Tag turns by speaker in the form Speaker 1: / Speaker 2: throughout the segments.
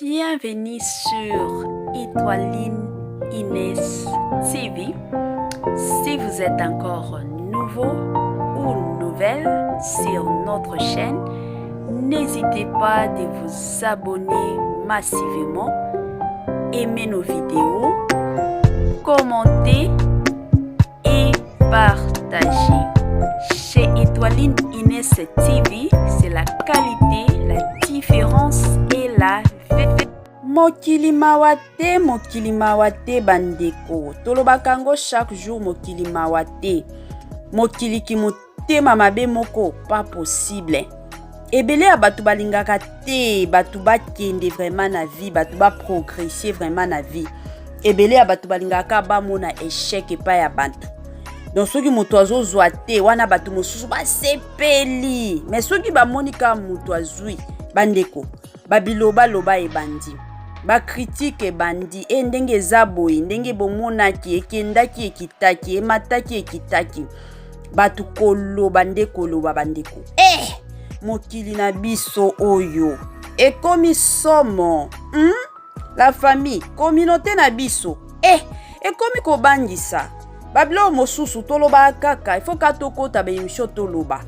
Speaker 1: Bienvenue sur Étoiline Inès TV. Si vous êtes encore nouveau ou nouvelle sur notre chaîne, n'hésitez pas de vous abonner massivement, aimer nos vidéos, commenter et partager. Chez Étoiline Inès TV, c'est la qualité, la différence et la vérité. Mokili mawate bandeko. Tolobakango chaque jour mokili mawate. Mokili ki motema mabe moko pas possible. Ebele ya batu balingaka te, batu ba kende vraiment na vie, batu ba progresser vraiment na vie. Ebele ya batu balingaka ba mona échec et pas ya bantu. Donc soki moto azozwa te wana batu mosusu basepeli, mais soki bamonika moto azwi bandeko babiloba loba ebandi ba critique ebandi ndenge eza boye ndenge bomonaki ekendaki ekitaki emataki ekitaki batu koloba ndeko loba bandeko mokili na biso oyo ekomi somo la famille communauté na biso ekomi kobangisa babilo mosusu toloba kaka ifo ka tokota ba émission toloba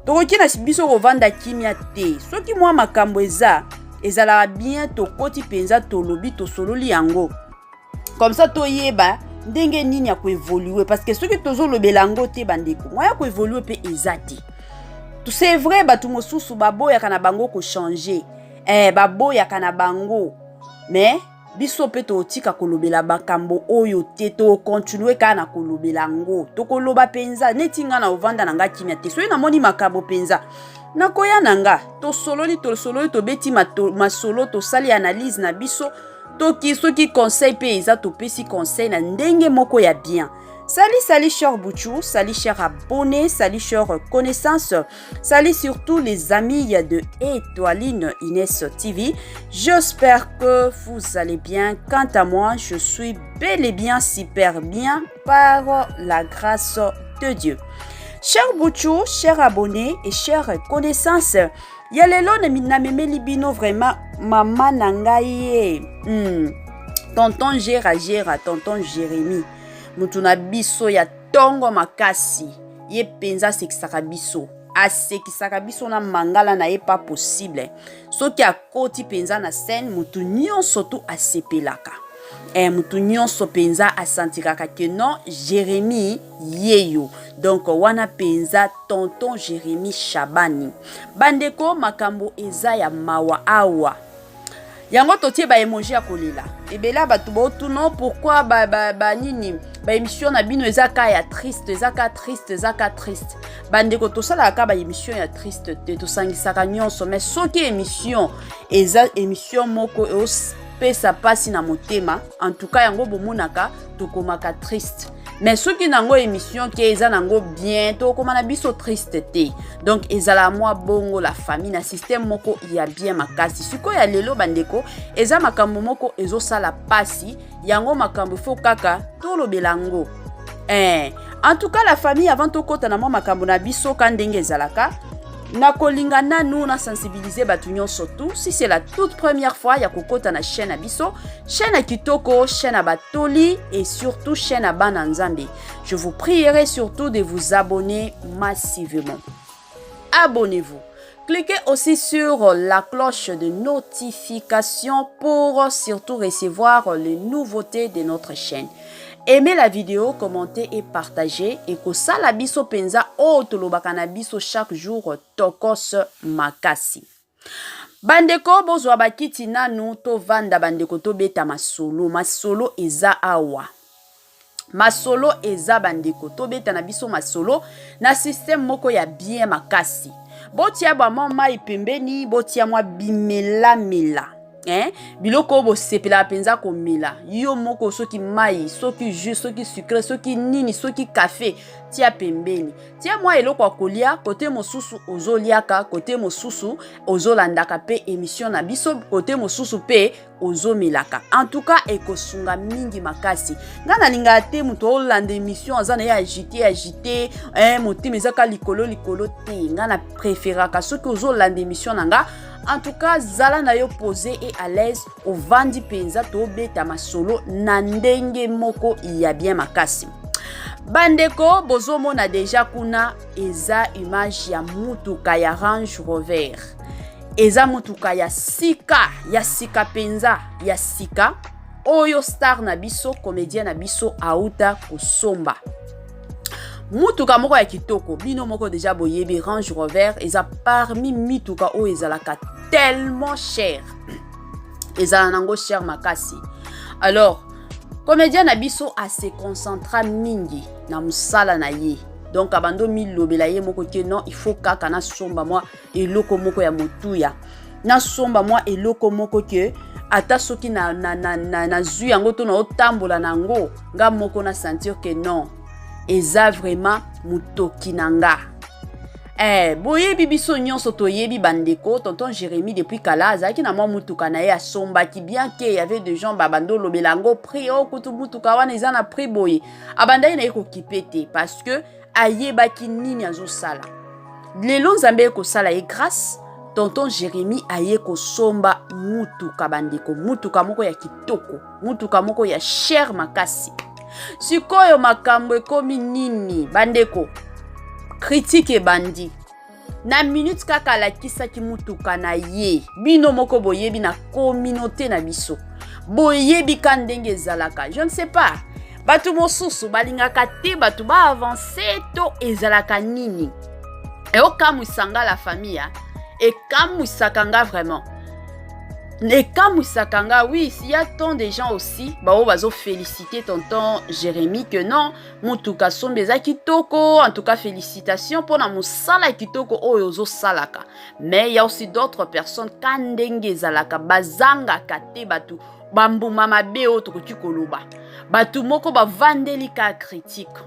Speaker 1: tokoki na biso kovanda kimia te soki mwa makambo ezala bien tokoti penza tolobi tosololi yango comme ça toyeba ndenge nini ya koévoluer parce que soki tozolobela yango te bandeko mwa ya koévoluer pe ezati c'est vrai batu mosusu baboyaka na bango ko changer baboyaka na bango mais biso pe totika kolobela bakambo oyo te to continuer kana kolobela ngo to koloba penza netinga na ovanda nanga kimia te soki namoni makambo penza nakoya nanga to sololi to beti masolo to sali analyse na biso to ki soki conseil pe eza to pesi conseil na ndenge moko ya bien. Salut cher Bouchou, salut cher abonnés, salut cher connaissances, salut surtout les amis de Étoiline Inès TV. J'espère que vous allez bien. Quant à moi, je suis bel et bien super bien par la grâce de Dieu. Cher Bouchou, chers abonnés et chers connaissances, yalelo na memeli bino vraiment maman nangaye. Tonton Gérard, tonton Jérémy. Mutuna biso ya tongo makasi ye penza sekisaka biso asekisaka biso na mangala na ye pas possible soki akoti penza na scène mutu nyonso tu asepelaka mutu nyonso penza asantiraka ke non Jérémy yeyo donc wana penza tonton Jérémy Chabani bandeko makambo eza ya mawa awa yango totie ba emoji ya kolela ebela batu botuno pourquoi nini ba émission na bino ezaka ya triste bandeko tosala ka ba émission ya triste te tosangisaka nyonso mais soki émission eza émission moko pesa pasi na motema en tout cas yango bomonaka tokomaka triste mais soki nango émission ke eza nango bien tokoma na biso triste te donc ezala moi bongo la famille na système moko ya bien makasi siko ya lelo bandeko eza makambo moko ezosala pasi yango makambo fo kaka tolobelango en tout cas la famille avant tokota na moi makambo na biso ka ndenge ezalaka na kolingana nous na sensibiliser batu nyonso tout si c'est la toute première fois ya kokota na chaîne abiso chaîne à kitoko chaîne à batoli et surtout chaîne à bananzambe je vous prierai surtout de vous abonner massivement. Abonnez-vous. Cliquez aussi sur la cloche de notification pour surtout recevoir les nouveautés de notre chaîne. Aimez la vidéo, commentez et partagez. Et que ça la biso penza tolobaka na biso chaque jour tokos makasi. Bandeko bozwa bakiti nanu to vanda bandeko to beta masolo eza awa. Masolo eza bandeko to beta na biso masolo na système moko ya bien makasi. Botia ba mama ipembeni botia mwa bimela biloko bo sepela penza ko mela yo moko soki mai soki jus soki sucre soki nini soki café tia pembeni tia mwa eloko akolia kote mosusu ozoliaka kote mosusu ozolandaka pe émission na biso kote mosusu pe ozomelaka en tout cas ekosunga mingi makasi ngana linga te muto olanda émission azana ya agité motima ezaka likolo te ngana préféraka soki ozolanda émission nanga en tout cas zala na yo posé et à l'aise ovandi penza to beta masolo na ndenge moko ya bien makasi. Bandeko bozomona deja kuna eza image ya mutuka ya Range Rover. Eza mutuka ya sika penza ya sika oyo star na biso comédien na biso auta kosomba. Mutuka moko ya kitoko bino moko deja boyebi Range Rover eza parmi mituka oyo ezalaka tellement cher. Ezala nango cher makasi. Alors comédien na biso a se concentra mingi na musala na ye. Donc abando mi lobela ye moko ke non il faut kaka na somba moi eloko moko ya motuya. Na somba moi eloko moko ke ata soki na zui yango to na otambola nango nga moko na sentir que non eza vraiment mutoki nanga. Boyebi biso nyonso toyebi bandeko tonton Jérémy depuis kala azaki na mwa mutuka na ye asomba ki bien que y avait des gens babando lobelango prix o kutu mutuka wana eza na prix boye abandai na eko kipete parce que ayebaki nini azo sala lelo nzambe ko sala e grâce tonton Jérémy aye ko somba mutuka bandeko mutuka moko ya kitoko mutuka moko ya cher makasi. Sikoyo makambo ekomi nini bandeko critique bandi na minute kaka la kisa ki mutuka na ye bino moko boyebi na communauté na biso boyebi kandenge zalaka je ne sais pas batu mosusu balingaka te batu ba avancer to ezalaka nini e okamwisanga la famille et kamwisakanga vraiment et kamwisakanga oui s'il y a tant de gens aussi bao bazo féliciter tonton Jérémy que non mutuka sombeza kitoko en tout cas félicitations pour na musala kitoko oyo zo salaka mais il y a aussi d'autres personnes kandenge zalaka bazanga kate batu bambuma mabe o tokoki koloba batu moko bavandeli ka critique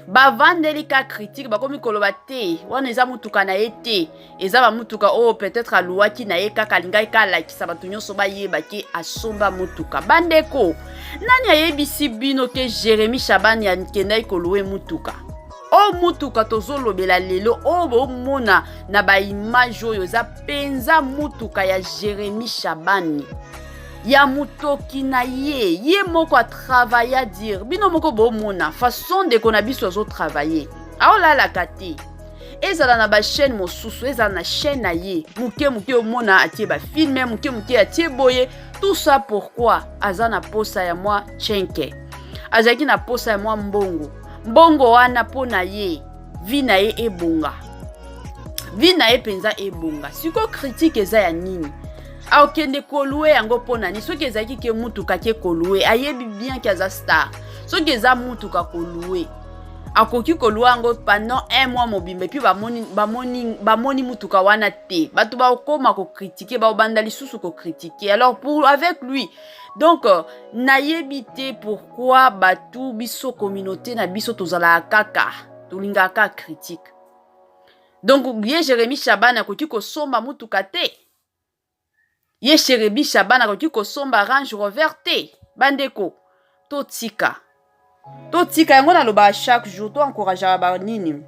Speaker 1: bavandeli ka critique bakomi koloba te wana eza mutuka na ye te eza ba mutuka o peut-être aluaki na ye kaka lingai kala kisa batu nyonso bayeba ke asomba mutuka bandeko nani ayebisi bino ke Jérémy Shaban ya nkendai kolowe mutuka o mutuka tozolobela lelo o bomona na ba image oyo za penza mutuka ya Jérémy Shaban ya mutoki na ye moko a travailler à dire bino moko bomona façon de kona biso zo travailler aola la kate ezala na ba chaîne mosusu ezala na chaîne na ye muke omona atie ba filmer muke atie boye tout ça pourquoi azana posa ya moi chenke azaki na posa ya moi mbongo wana pona ye vi na ye ebonga vi na ye penza ebonga siko critique eza ya nini aokende kolue yango pona ni soki ezaki ke mutuka ke kolue ayebi bien ke aza star soki eza mutuka kolue akoki kolua yango pendant un mois mobimba puis bamoni mutuka wana te batu bakoma ko critiquer baobanda lisusu ko critiquer alors pour avec lui donc nayebi te pourquoi batu biso communauté na biso tozala kaka tolingaka critique donc ye Jérémy Shaban akoki kosomba mutuka te ye Jérémy Shaban akoki kosomba Range Rover te bandeko totika yango na loba chaque jour to encourager ba nini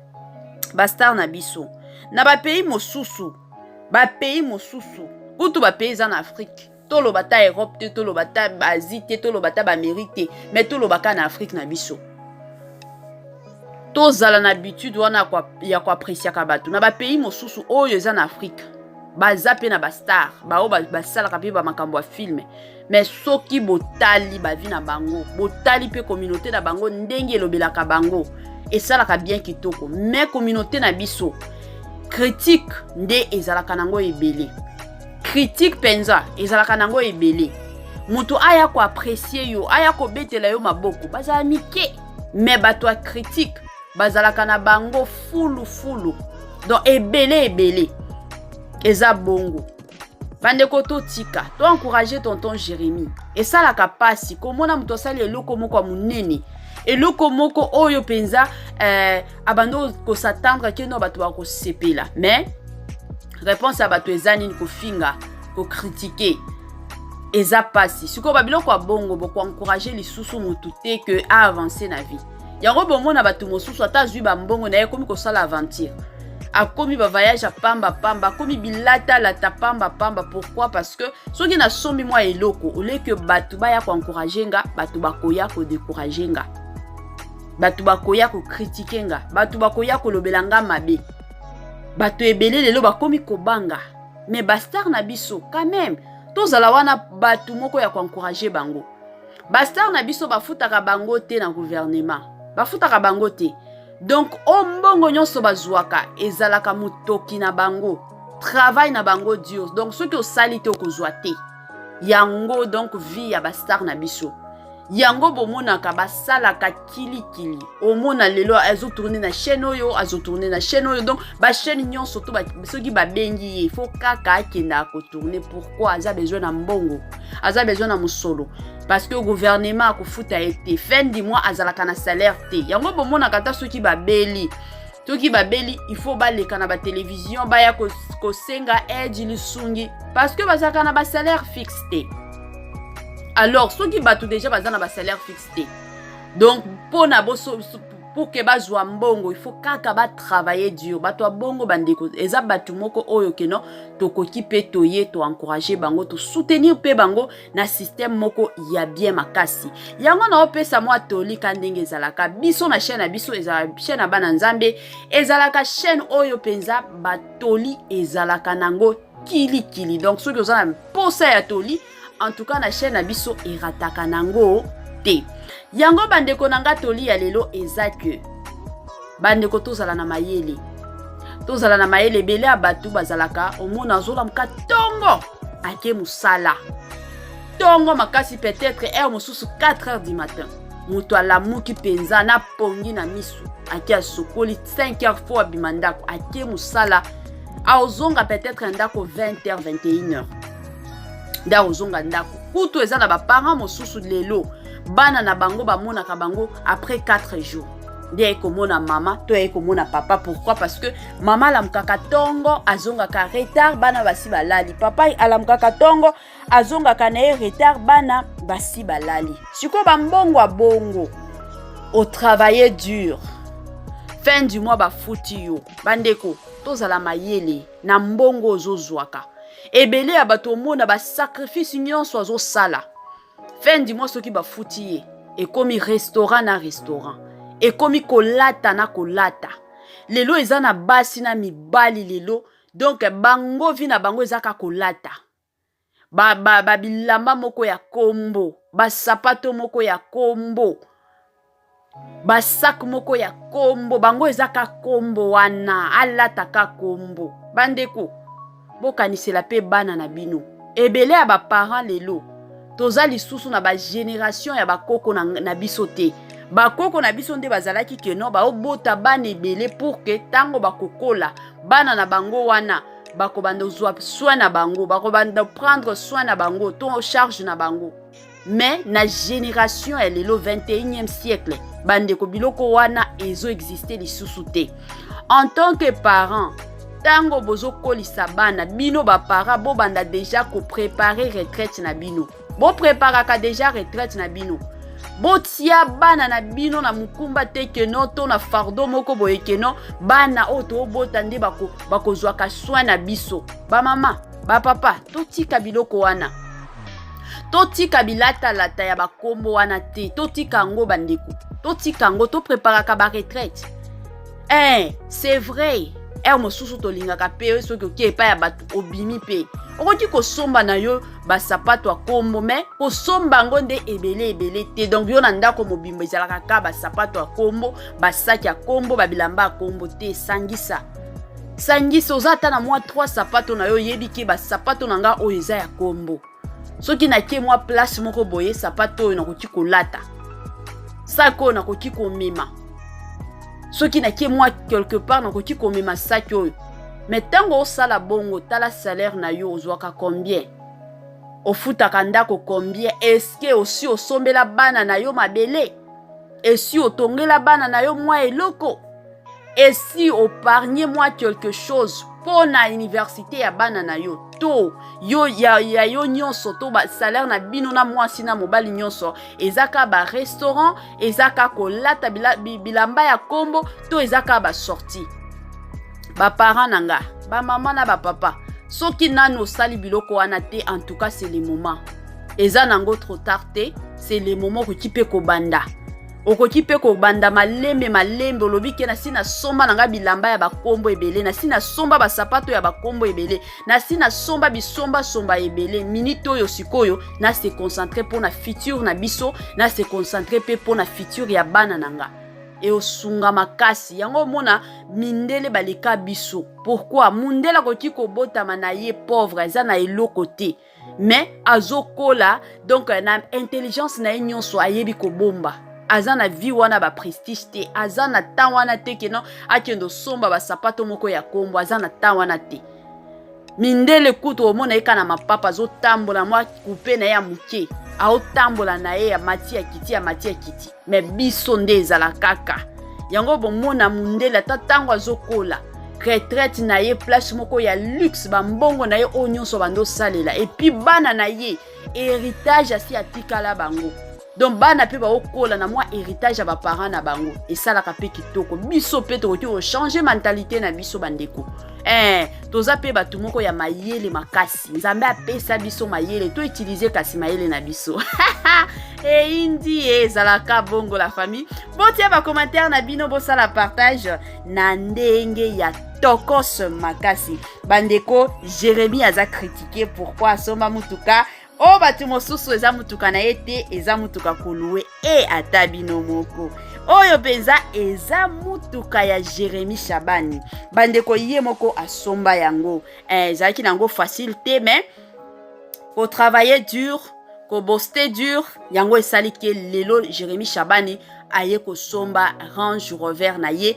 Speaker 1: ba star na biso na ba pays mosusu kutu ba pays en Afrique to loba ta Europe te to loba ta Asie te to loba ta Amérique te mais to loba ka na Afrique na biso to zala na habitude wana ya ko apprécier ka batu na ba pays mosusu oyo eza na Afrique baza pe na ba star bao basala ka pe ba makambo ya film mais soki botali ba vi na bango botali pe communauté na bango ndenge lobelaka bango esalaka bien kitoko mais communauté na biso critique nde ezalaka nango ebele critique penza ezalaka nango ebele mutu aya ko apprécier yo aya ko betela yo maboko bazala mike mais bato a critique bazalaka na bango fulu donc ebele eza bongo bandeko totika to encourager tonton Jérémy et ça la kapasi komona muto sali eloko moko ya munene eloko moko oyo penza abando ko s'attendre que no bato ba ko sepela mais réponse à bato ezani ko finga ko critiquer eza pasi siko babiloko ya bongo boko encourager lisusu mutu te que a avancer na vie yango bomona bato mosusu ata zui ba mbongo na ye komi ko sala aventure akomi ba voyage pamba pamba, akomi bilata lata pamba pamba. Pourquoi? Parce que ceux qui na sombi moi eloko, au lieu que batu ba ya ko encourager nga, batu ba koya ko décourager nga. Batu ba koya ko critiquer nga, batu ba koya ko lobelanga mabe. Batu ebele lelo ba komi ko banga. Mais bastar na biso quand même, tozala wana batu moko ya ko encourager bango. Bastar na biso bafutaka bango te na gouvernement. Bafutaka bango te. Donc, ombongo nyonso bazwaka ezalaka mutoki na bango, travail na bango dur. Donc, ceux qui ont sali te okozwa te. Yango donc vie ya bastar na biso. Yango bomonaka basalaka kili kili. Omona lelo azo tourner na chaîne oyo, azo tourner na chaîne oyo. Donc, ba chaîne nyonso to ba soki ba bengi ye, faut kaka akenda ko tourner. Pourquoi? Aza besoin na mbongo. Aza besoin na musolo. Parce que le gouvernement a futa été fin du mois azalaka na salaire te. Yango bomona kata soki ba beli. Soki ba beli, il faut ba leka na ba télévision ba ya ko senga aide lisungi parce que bazaka na ba salaire fixe te. Alors soki batu déjà bazana ba salaire fixe te. Donc pour que bazwa mbongo, il faut kaka ba travailler dur. Bato bongo bandeko eza batu moko oyo keno to koki pe toye to encourager bango to soutenir pe bango na système moko ya bien makasi. Yango na opesa moi toli kandenge ezalaka biso na chaîne na biso ezalaka chaîne na bana nzambe ezalaka chaîne oyo penza batoli ezalaka nango kili kili. Donc ceux qui ont na posa ya toli en tout cas na chaîne na biso erataka nango te. Yango bandeko nanga toli ya lelo eza que bandeko tozala na mayele. Tozala na mayele bele abatu bazalaka omona zola mka tongo ake musala. Tongo makasi peut-être heure mosusu 4 heures du matin. Mutu alamuki penza na pongi na misu ake asokoli 5 heures fois bimandako ake musala. Aozonga peut-être ndako 20 heures 21 heures. Da ozonga ndako. Kutu eza na ba parents mosusu lelo. Bana na bango ba mona ka bango après 4 jours. Dia komona mama, to komona papa. Pourquoi? Parce que mama la mkaka tongo azonga ka retard bana basi balali. Papa ala mkaka tongo azonga ka na retard bana basi balali. Siko ba mbongo a bongo. Au travailler dur. Fin du mois ba futi yo. Bandeko, tozala mayele na mbongo ozozwaka. Ebele ya bato mona ba sacrifice nyonso azo sala. Fin du mois, ce qui va foutir et comme restaurant na restaurant et comme kolata na kolata. Lelo ezana basi na mibali lelo donc bango vina bango ezaka kolata. Ba bilamba moko ya kombo, ba sapato moko ya kombo, ba sac moko ya kombo, bango ezaka kombo wana alata ka kombo. Bandeko bokanisela pe bana na bino. Ebele ya ba parents lelo. Toza lisusu na ba génération ya bakoko na biso te. Bakoko na biso nde bazalaki keno ba obota bana ebele pour que tango bakokola bana na bango wana bakobanda zwa soin na bango, bakobanda prendre soin na bango, to charge na bango. Mais na génération ya lelo 21e siècle bandeko biloko wana ezo exister lisusu te. En tant que parent tango bozo kolisa bana bino ba para bo banda déjà ko préparer retraite na bino. Bo préparaka déjà retraite na bino. Bo tia bana na bino na mukumba te keno to na fardo moko boye keno bana oto bota nde bako zwaka soin na biso. Ba mama, ba papa, to tika biloko wana. To tika bilata lata ya bakombo wana te, to tika ngo bandeko. To tika ngo to préparaka ba retraite. C'est vrai. Mosusu to lingaka pe so ke pa ya batu obimi pe. Okoki ko somba na yo ba sapato a kombo mais ko somba ngonde ebele te. Donc yo na ndako mobimbo ezalaka ka ba sapato a kombo, ba sac ya kombo, ba bilamba a kombo te sangisa. Sangisa ozata na mwa 3 sapato na yo yebi ke ba sapato nanga oyo eza ya kombo. Soki na ke mwa place moko boye sapato oyo nakoki kolata. Sako nakoki komema. Soki na ke moi quelque part nakoki komema saki oyo. Mais tango osala bongo tala salaire na yo ozwaka combien? Ofutaka ndako combien? Est-ce que aussi osombela bana na yo mabele? Et si otongela bana na yo mwa eloko? Et si opargne moi quelque chose pour na université ya bana na yo? To yo ya yo nyonso to ba salaire na bino na mwasi na mobali nyonso ezaka ba restaurant ezaka kolata bilamba ya kombo to ezaka ba sortie. baparent na nga bamama na bapapa soki nano osali biloko wana te en tout cas c'est le moment eza nango trop tard te c'est le moment okoki mpe kobanda okoki mpe kobanda malembe olobi ke nasi nasomba na nga bilamba ya bakombo ebele nasi nasomba basapato ya bakombo ebele nasi nasomba bisombasomba ebele minute oyo sikoyo na se concentre mpo na futur na biso na se concentre mpe mpo na futur ya bana na nga eosunga makasi yango omona mindele baleka biso pourquoi mundele akoki kobotama na ye pauvre eza na eloko te mais azokola donc na intelligence na ye nyonso ayebi kobomba aza na vie wana ba prestige te aza na temps wana te keno akendo somba basapato moko ya kombo aza na temps wana te mindele kutu omona eka na mapapa azotambola mwa kupe na ye ya moke aotambola na ye ya mati ya kiti me biso nde ezala kaka yango bomona mundele ata ntango azokola retraite na ye place moko ya luxe bambongo na ye oyo nyonso bandosalela epi bana na ye héritage asi atikala bango donc bana pe baokola na mwa héritage ya baparent na bango esalaka mpe kitoko biso pe tokoki kochange mentalité na biso bandeko toza pe bato moko ya mayele makasi nzambe apesa biso mayele toutilize kasi mayele na biso eindi ezalaka bongo la famille botia bacommentaire na bino bosala partage na ndenge ya tokos makasi bandeko Jérémie aza critiqué pourquoi asomba mutuka o batu mosusu eza mutuka na ye te eza mutuka kolue ata bino moko oyo penza eza mutuka ya Jérémie Shabani bandeko ye moko asomba yango ezalaki nango facile te mais ko travailler dur ko boster dur yango esali ke lelo Jérémie Shabani aye kosomba Range Rover na ye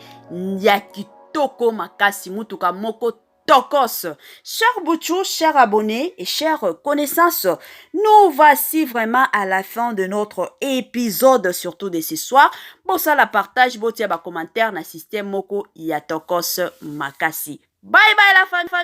Speaker 1: ya kitoko makasi mutuka moko tokos. Chers Bouchou, chers abonnés et chères connaissances, nous voici vraiment à la fin de notre épisode, surtout de ce soir. Bon, ça la partage, bon, tiens, commentaire, na système moko ya tokos makasi. Bye bye la fan.